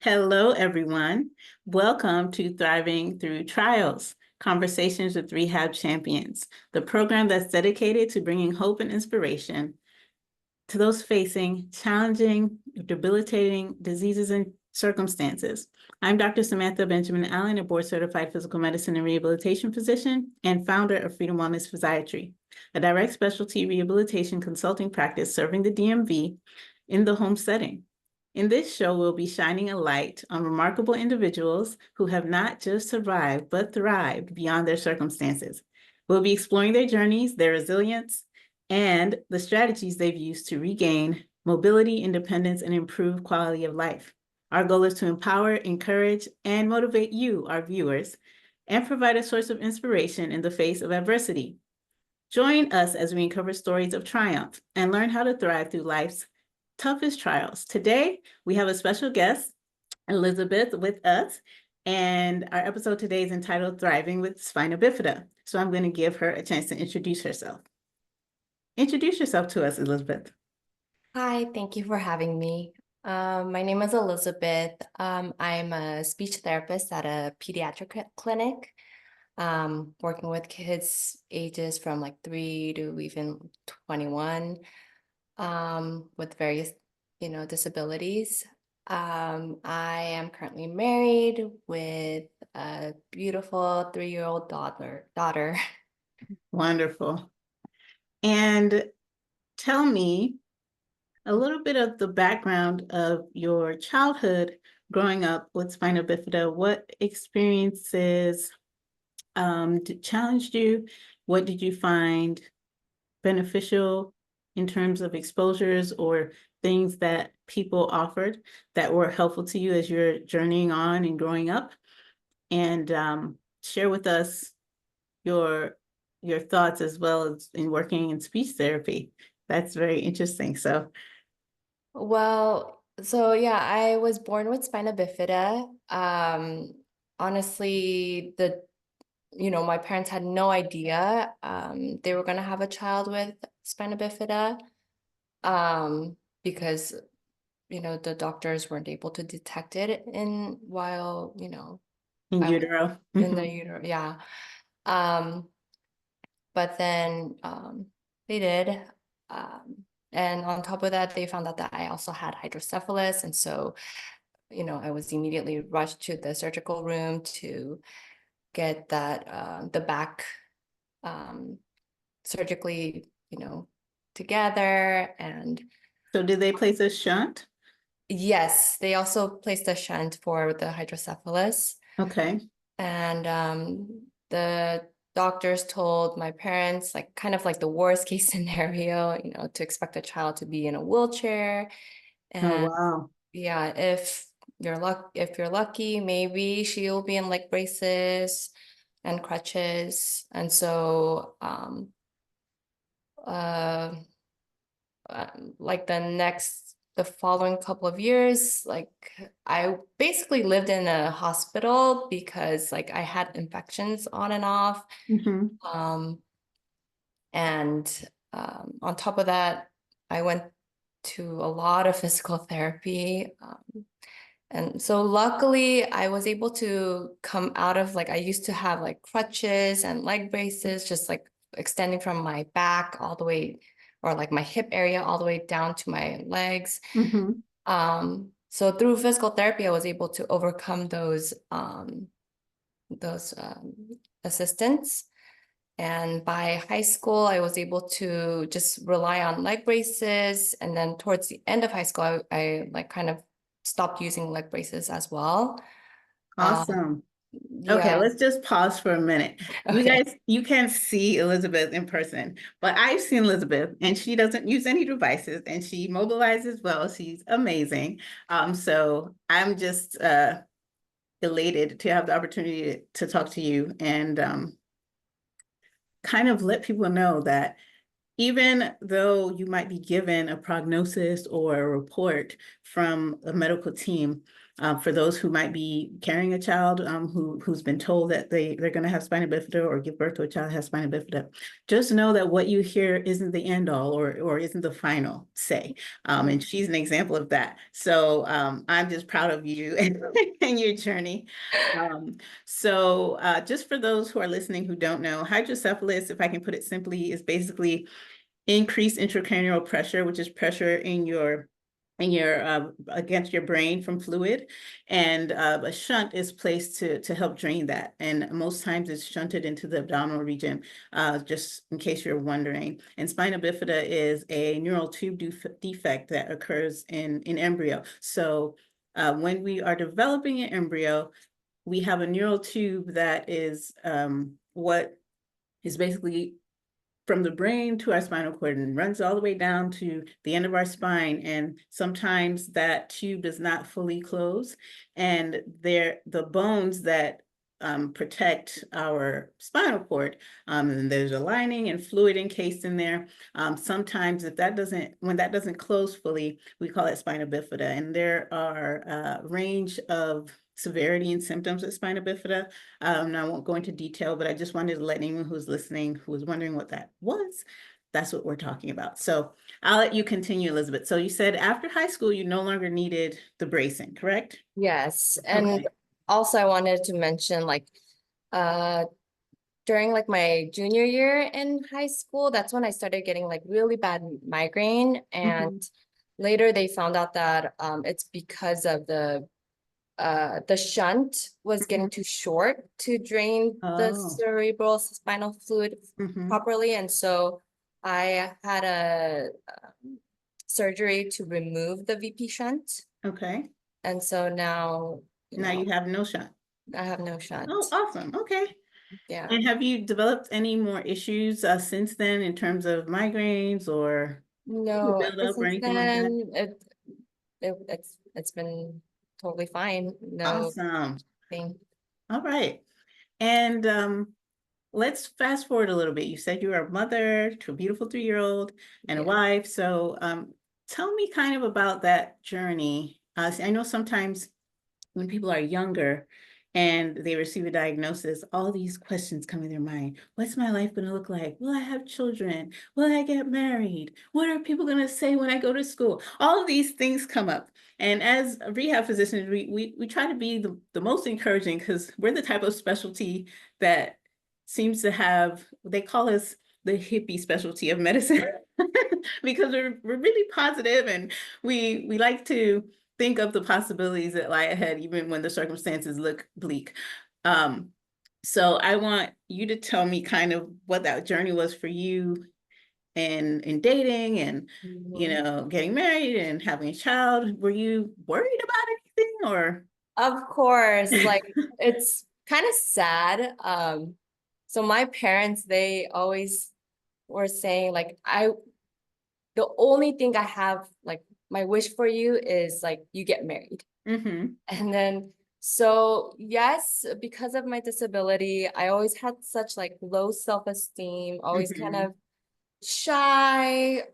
Hello, everyone. Welcome to Thriving Through Trials, Conversations with Rehab Champions, the program that's dedicated to bringing hope and inspiration to those facing challenging, debilitating diseases and circumstances. I'm Dr. Samantha Benjamin-Allen, a board-certified physical medicine and rehabilitation physician and founder of Freedom Wellness Physiatry, a direct specialty rehabilitation consulting practice serving the DMV in the home setting. In this show, we'll be shining a light on remarkable individuals who have not just survived, but thrived beyond their circumstances. We'll be exploring their journeys, their resilience, and the strategies they've used to regain mobility, independence, and improve quality of life. Our goal is to empower, encourage, and motivate you, our viewers, and provide a source of inspiration in the face of adversity. Join us as we uncover stories of triumph and learn how to thrive through life's toughest trials. Today, we have a special guest, Elizabeth, with us, and our episode today is entitled Thriving with Spina Bifida. So I'm going to give her a chance to introduce herself. Introduce yourself to us, Elizabeth. Hi, thank you for having me. My name is Elizabeth. I'm a speech therapist at a pediatric clinic, working with kids ages from like 3 to even 21, with various, disabilities. I am currently married with a beautiful 3-year-old daughter. Wonderful. And tell me a little bit of the background of your childhood growing up with spina bifida. What experiences challenged you? What did you find beneficial in terms of exposures or things that people offered that were helpful to you as you're journeying on and growing up? And share with us your thoughts as well as in working in speech therapy. That's very interesting. So I was born with spina bifida. Honestly, my parents had no idea they were gonna have a child with spina bifida, because the doctors weren't able to detect it while in I was utero. in the uterus. Yeah. Um, but then they did. Um, and on top of that, they found out that I also had hydrocephalus. And so, I was immediately rushed to the surgical room to get that, the back surgically, together. And So did they place a shunt? yes, they also placed a shunt for the hydrocephalus. Okay. And the doctors told my parents, like kind of like the worst case scenario, to expect a child to be in a wheelchair. Oh, And wow. yeah, if you're lucky, maybe she'll be in like braces and crutches. And so uh like the following couple of years, like I basically lived in a hospital because like I had infections on and off. Mhm. Um, and on top of that, I went to a lot of physical therapy. And so luckily I was able to come out of, like, I used to have like crutches and leg braces, just like extending from my back all the way, or like my hip area all the way down to my legs. Mhm. So through physical therapy, I was able to overcome those assistants. And by high school, I was able to just rely on leg braces. And then towards the end of high school, I like kind of stopped using leg braces as well. Um, Awesome. Okay, yeah, let's just pause for a minute. You okay. guys, you can't see Elizabeth in person, but I've seen Elizabeth and she doesn't use any devices and she mobilizes well. She's amazing. So I'm just elated to have the opportunity to talk to you and kind of let people know that even though you might be given a prognosis or a report from a medical team, For those who might be carrying a child who's been told that they're going to have spina bifida or give birth to a child who has spina bifida, just know that what you hear isn't the end all or isn't the final say. And she's an example of that. So I'm just proud of you and your journey. Just for those who are listening who don't know, hydrocephalus, if I can put it simply, is basically increased intracranial pressure, which is pressure in your against your brain from fluid, and a shunt is placed to help drain that, and most times it's shunted into the abdominal region, just in case you're wondering. And spina bifida is a neural tube defect that occurs in embryo. So when we are developing an embryo, we have a neural tube that is what is basically from the brain to our spinal cord and runs all the way down to the end of our spine. And sometimes that tube does not fully close. And the bones that protect our spinal cord, and there's a lining and fluid encased in there. Sometimes when that doesn't close fully, we call it spina bifida. And there are a range of severity and symptoms of spina bifida. And I won't go into detail, but I just wanted to let anyone who's listening, who was wondering what that was, that's what we're talking about. So I'll let you continue, Elizabeth. So you said after high school, you no longer needed the bracing, correct? Yes, and Okay. also I wanted to mention like uh during like my junior year in high school, that's when I started getting like really bad migraine, and later they found out that it's because of the shunt was getting too short to drain the Oh. cerebral spinal fluid Mm-hmm. properly, and so I had a surgery to remove the VP shunt, Okay. and so now Now you have no shot. I have no Oh, shunt. awesome. Okay. Yeah. And have you developed any more issues since then in terms of migraines or No, build ever up or since anything like that? then, it's been totally fine. No Awesome. thing. All right. And let's fast forward a little bit. You said you are a mother to a beautiful 3-year-old and a Yeah. wife. So tell me kind of about that journey. I know sometimes when people are younger and they receive a diagnosis, all these questions come in their mind. What's my life going to look like? Will I have children? Will I get married? What are people going to say when I go to school? All of these things come up. And as rehab physicians, we try to be the most encouraging because we're the type of specialty that seems to have, they call us the hippie specialty of medicine because we're really positive and we like to think of the possibilities that lie ahead, even when the circumstances look bleak. Um, so I want you to tell me kind of what that journey was for you in dating and, Mhm. getting married and having a child. Were you worried about anything or? Of course, like it's kind of sad. So my parents, they always were saying like the only thing I have, like my wish for you is like you get married. Mm-hmm. And then so yes, because of my disability, I always had such like low self-esteem, always kind Mm-hmm. of shy.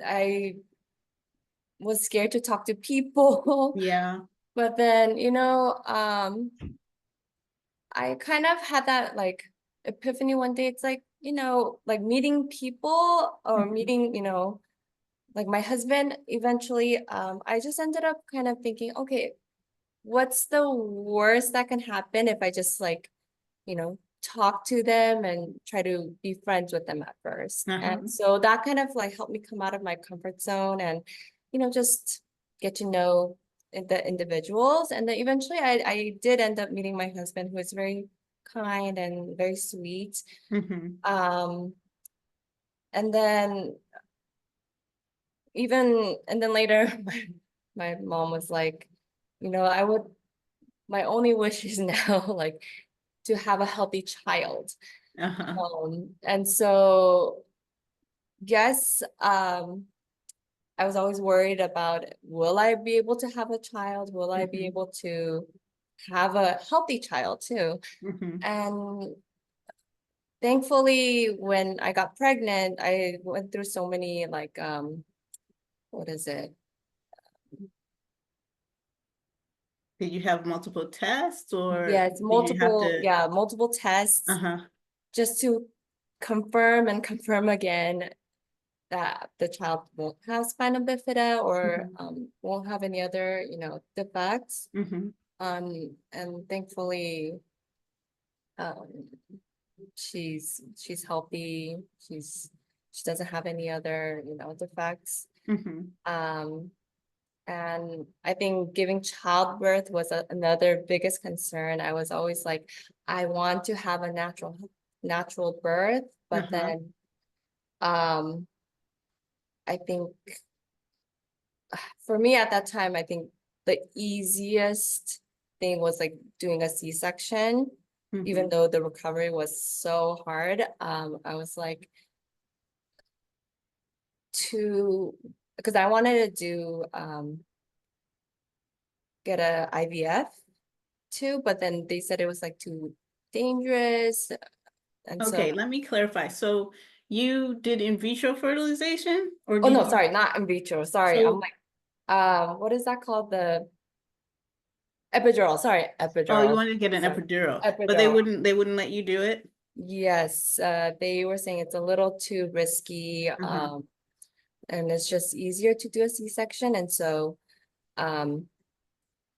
I was scared to talk to people. Yeah. But then, I kind of had that like epiphany one day. It's like, like meeting people or Mm-hmm. meeting, like my husband eventually, I just ended up kind of thinking, okay, what's the worst that can happen if I just like, talk to them and try to be friends with them at first. Uh-huh. And so that kind of like helped me come out of my comfort zone and, just get to know the individuals. And then eventually I did end up meeting my husband, who is very kind and very sweet. Mm-hmm. Um, and then and then later my mom was like, I would, my only wish is now like to have a healthy child. Uh-huh. And so yes, I was always worried about, will I be able to have a child? Will I be Mm-hmm. able to have a healthy child too? Mm-hmm. And thankfully, when I got pregnant, I went through so many like what is it? Did you have multiple tests or Yes, did you have multiple, to? yeah, multiple tests Uh-huh. just to confirm and confirm again that the child won't have spina bifida or Mhm. won't have any other, defects. Mhm. And thankfully, um, she's healthy. She doesn't have any other, defects. Mhm. Um, and I think giving childbirth was another biggest concern. I was always like, I want to have a natural birth, but Uh-huh. then I think for me at that time, I think the easiest thing was like doing a C-section, even Mhm. though the recovery was so hard. I was like because I wanted to do get a IVF too, but then they said it was like too dangerous. And so, Okay, let me clarify. So you did in vitro fertilization or oh did no, you? sorry, not in vitro. Sorry, I'm So, like, what is that called? The epidural. Sorry, oh, you epidural. wanted to get an Sorry, epidural, but they epidural. wouldn't let you do it? Yes, they were saying it's a little too risky, Uh-huh. and it's just easier to do a C-section. And so, um,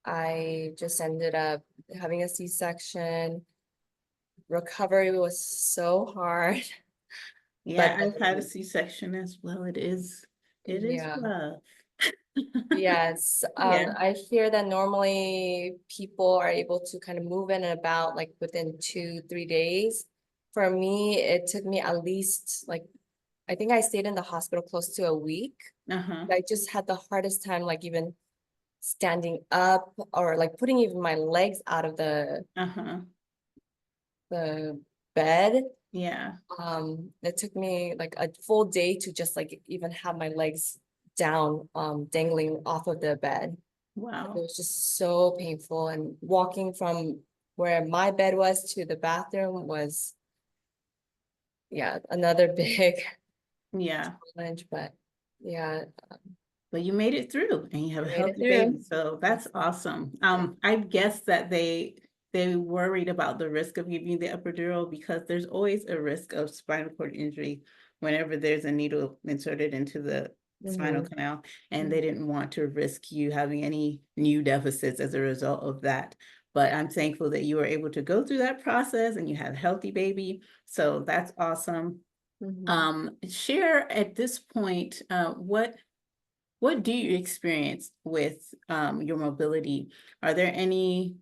I just ended up having a C-section. Recovery was so hard, Yeah, but I've had a then, C-section as well. It is yeah. rough. Yes, Yeah. I hear that normally people are able to kind of move in and about like within 2, 3 days. For me, it took me at least like, I think I stayed in the hospital close to a week. Uh-huh. I just had the hardest time like even standing up or like putting even my legs out of Uh-huh. the bed. Yeah. It took me like a full day to just like even have my legs down, dangling off of the bed. It Wow. was just so painful, and walking from where my bed was to the bathroom was, yeah, another big Yeah. challenge, but yeah, But you made it through and you have I a made it healthy through. baby. So that's Yes. awesome. Yeah. I guess that they worried about the risk of giving the epidural because there's always a risk of spinal cord injury whenever there's a needle inserted into the spinal Mhm. canal, and they Mhm. didn't want to risk you having any new deficits as a result of that. But Yeah. I'm thankful that you were able to go through that process and you had a healthy baby. So that's awesome. Mhm. Share at this point, what do you experience with your mobility? Are there any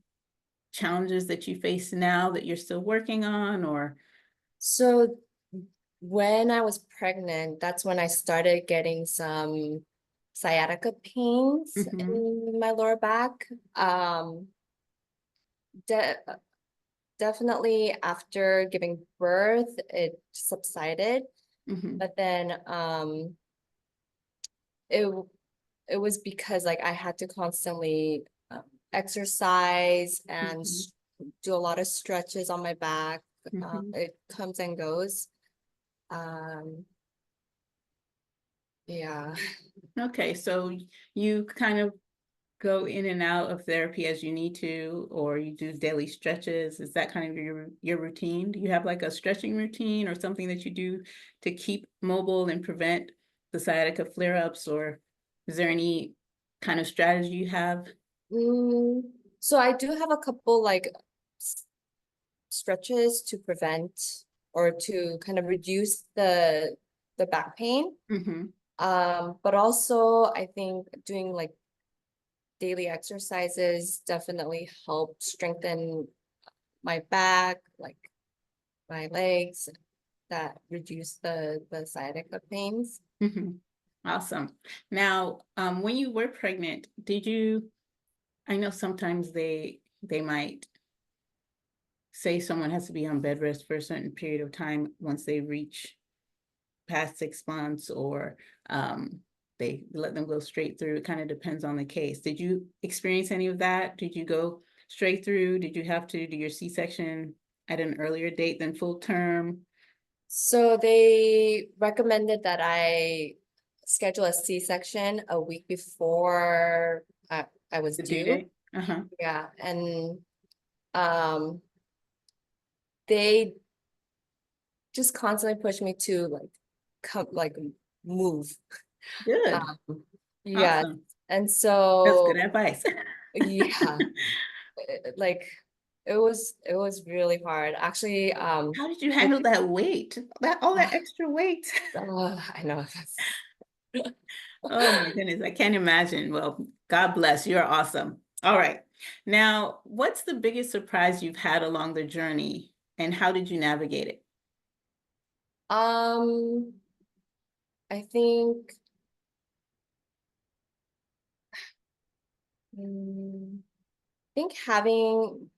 challenges that you face now that you're still working on or? So when I was pregnant, that's when I started getting some sciatica pains Mhm. in my lower back. De Definitely after giving birth, it subsided, Mhm. but then it it was because like I had to constantly exercise and Mhm. do a lot of stretches on my back. Mhm. It comes and goes. Um, yeah. Okay, so you kind of go in and out of therapy as you need to, or you do daily stretches. Is that kind of your routine? Do you have like a stretching routine or something that you do to keep mobile and prevent the sciatica flare-ups, or is there any kind of strategy you have? Mm, so I do have a couple like stretches to prevent or to kind of reduce the back pain. Mhm. But also I think doing like daily exercises definitely help strengthen my back, like my legs, that reduce the sciatica pains. Mhm. Awesome. Now, when you were pregnant, I know sometimes they might say someone has to be on bed rest for a certain period of time once they reach past 6 months, or um, they let them go straight through. It kind of depends on the case. Did you experience any of that? Did you go straight through? Did you have to do your C-section at an earlier date than full term? So they recommended that I schedule a C-section a week before I was The due due. date? Uh-huh. Yeah, and um, they just constantly push me to like come like move. Good. Um, yeah, Awesome. and That's good so advice. yeah, like it was really hard. Actually, How did you with handle that weight? That all that extra weight? I know that's Oh my goodness, I can't imagine. Well, God bless. You're awesome. All right. Now, what's the biggest surprise you've had along the journey and how did you navigate it? um I think mm, I think having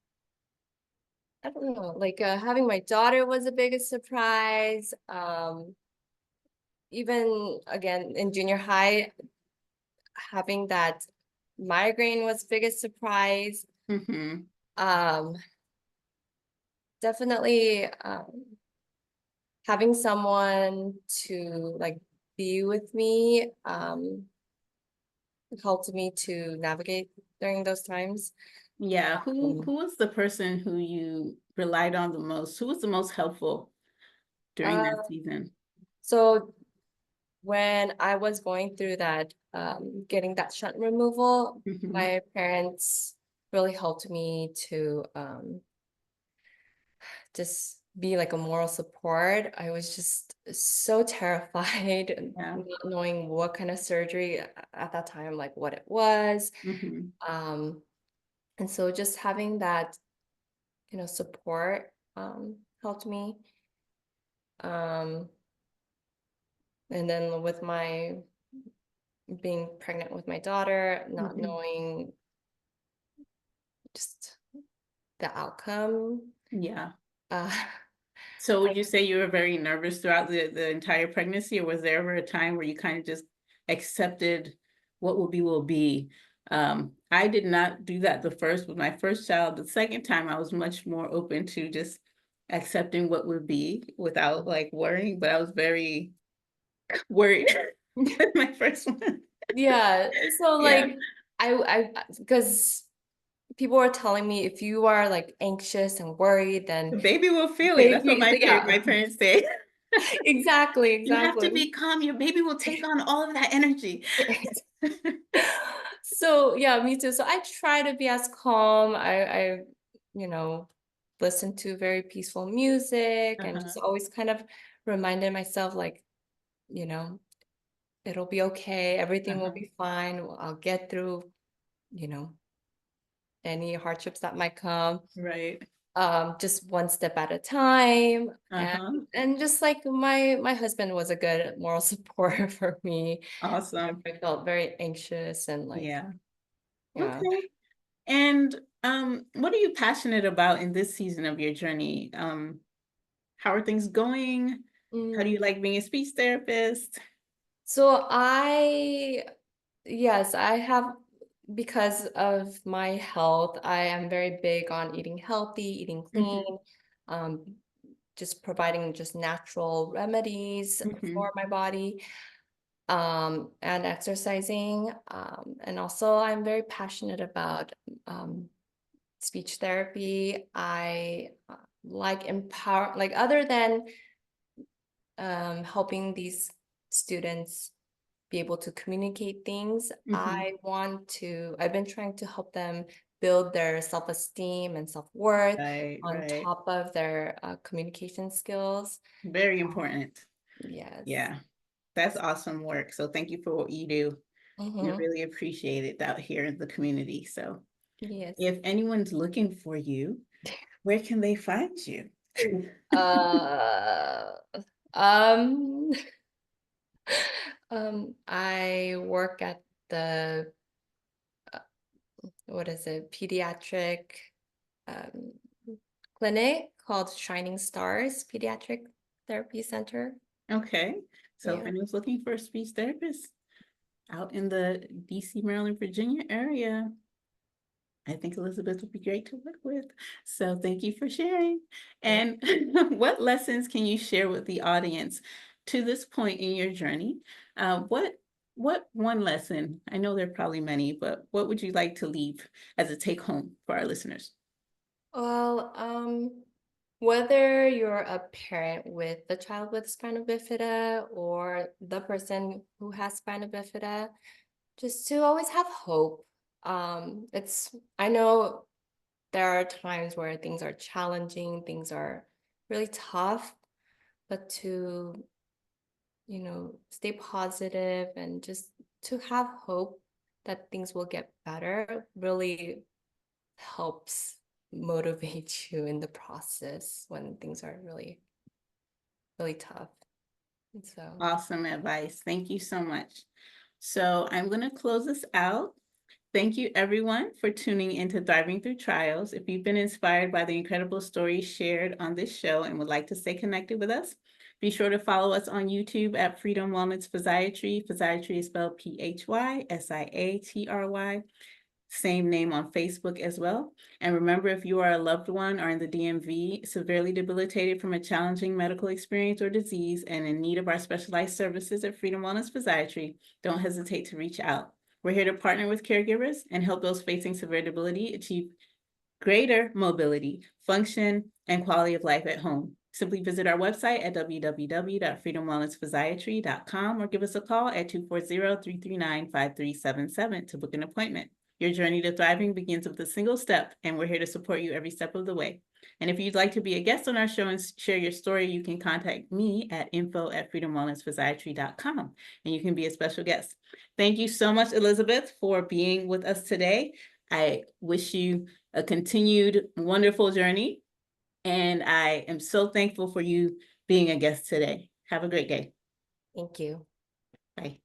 I don't know, like having my daughter was the biggest surprise. Even again in junior high, having that migraine was biggest surprise. Mm-hmm. Um, definitely having someone to like be with me helped me to navigate during those times. Yeah, who Um, who was the person who you relied on the most? Who was the most helpful during that uh, season? so when I was going through that, getting that shunt removal, Hmm. my parents really helped me to just be like a moral support. I was just so terrified and Yeah. not knowing what kind of surgery at that time, like what it was. Hmm. Um, and so just having that, support helped me. Um, and then with my being pregnant with my daughter, not Hmm. knowing just the outcome. Yeah. Uh, So would I you say you were very nervous throughout the entire pregnancy, or was there ever a time where you kind of just accepted what will be? I did not do that the first with my first child. The second time, I was much more open to just accepting what would be without like worrying, but I was very worried with my first one. yeah, so Yeah. like because people were telling me if you are like anxious and worried, then The baby will feel it. That's what baby, yeah, my parents say. exactly, You have to exactly. be calm. Your baby will take on all of that energy. So yeah, me too. So I try to be as calm. You know, listen to very peaceful music and just Uh-huh. always kind of reminded myself like, you know, it'll be okay. Everything will Uh-huh. be fine. I'll get through, you know, any hardships that might come. Right. Just one step at a time. And Uh-huh. just like my husband was a good moral support for me. Awesome. I felt very anxious and like, Yeah. yeah. Okay. And what are you passionate about in this season of your journey? How are things going? How do you Mm. like being a speech therapist? So yes, I have, because of my health, I am very big on eating healthy, eating clean, Hmm. um, just providing just natural remedies Hmm. for my body, and exercising. And also I'm very passionate about um, speech therapy. I like like other than helping these students be able to communicate things. Hmm. I've been trying to help them build their self-esteem and self-worth Right, on right. top of their communication skills. Very important. Yes. Yeah, that's awesome work. So thank you for what you do. We Mm-hmm. really appreciate it out here in the community. So Yes. if anyone's looking for you, where can they find you? Uh, um, I work at the what is it, pediatric um, clinic called Shining Stars Pediatric Therapy Center. Okay. So if Yeah. anyone's looking for a speech therapist out in the DC, Maryland, Virginia area, I think Elizabeth would be great to work with. So thank you for sharing. Yeah. And what lessons can you share with the audience to this point in your journey? What what one lesson, I know there are probably many, but what would you like to leave as a take home for our listeners? Well, whether you're a parent with a child with spina bifida or the person who has spina bifida, just to always have hope. I know there are times where things are challenging, things are really tough, but to, stay positive and just to have hope that things will get better really helps motivate you in the process when things are really, really tough. And so, Awesome advice. Thank you so much. So I'm going to close this out. Thank you, everyone, for tuning into Thriving Through Trials. If you've been inspired by the incredible stories shared on this show and would like to stay connected with us, be sure to follow us on YouTube at Freedom Wellness Physiatry. Physiatry is spelled Physiatry. Same name on Facebook as well. And remember, if you are a loved one or in the DMV, severely debilitated from a challenging medical experience or disease and in need of our specialized services at Freedom Wellness Physiatry, don't hesitate to reach out. We're here to partner with caregivers and help those facing severe debility achieve greater mobility, function, and quality of life at home. Simply visit our website at www.freedomwellnessphysiatry.com or give us a call at 240-339-5377 to book an appointment. Your journey to thriving begins with a single step, and we're here to support you every step of the way. And if you'd like to be a guest on our show and share your story, you can contact me at info@freedomwellnessphysiatry.com, and you can be a special guest. Thank you so much, Elizabeth, for being with us today. I wish you a continued wonderful journey, and I am so thankful for you being a guest today. Have a great day. thank you. Bye.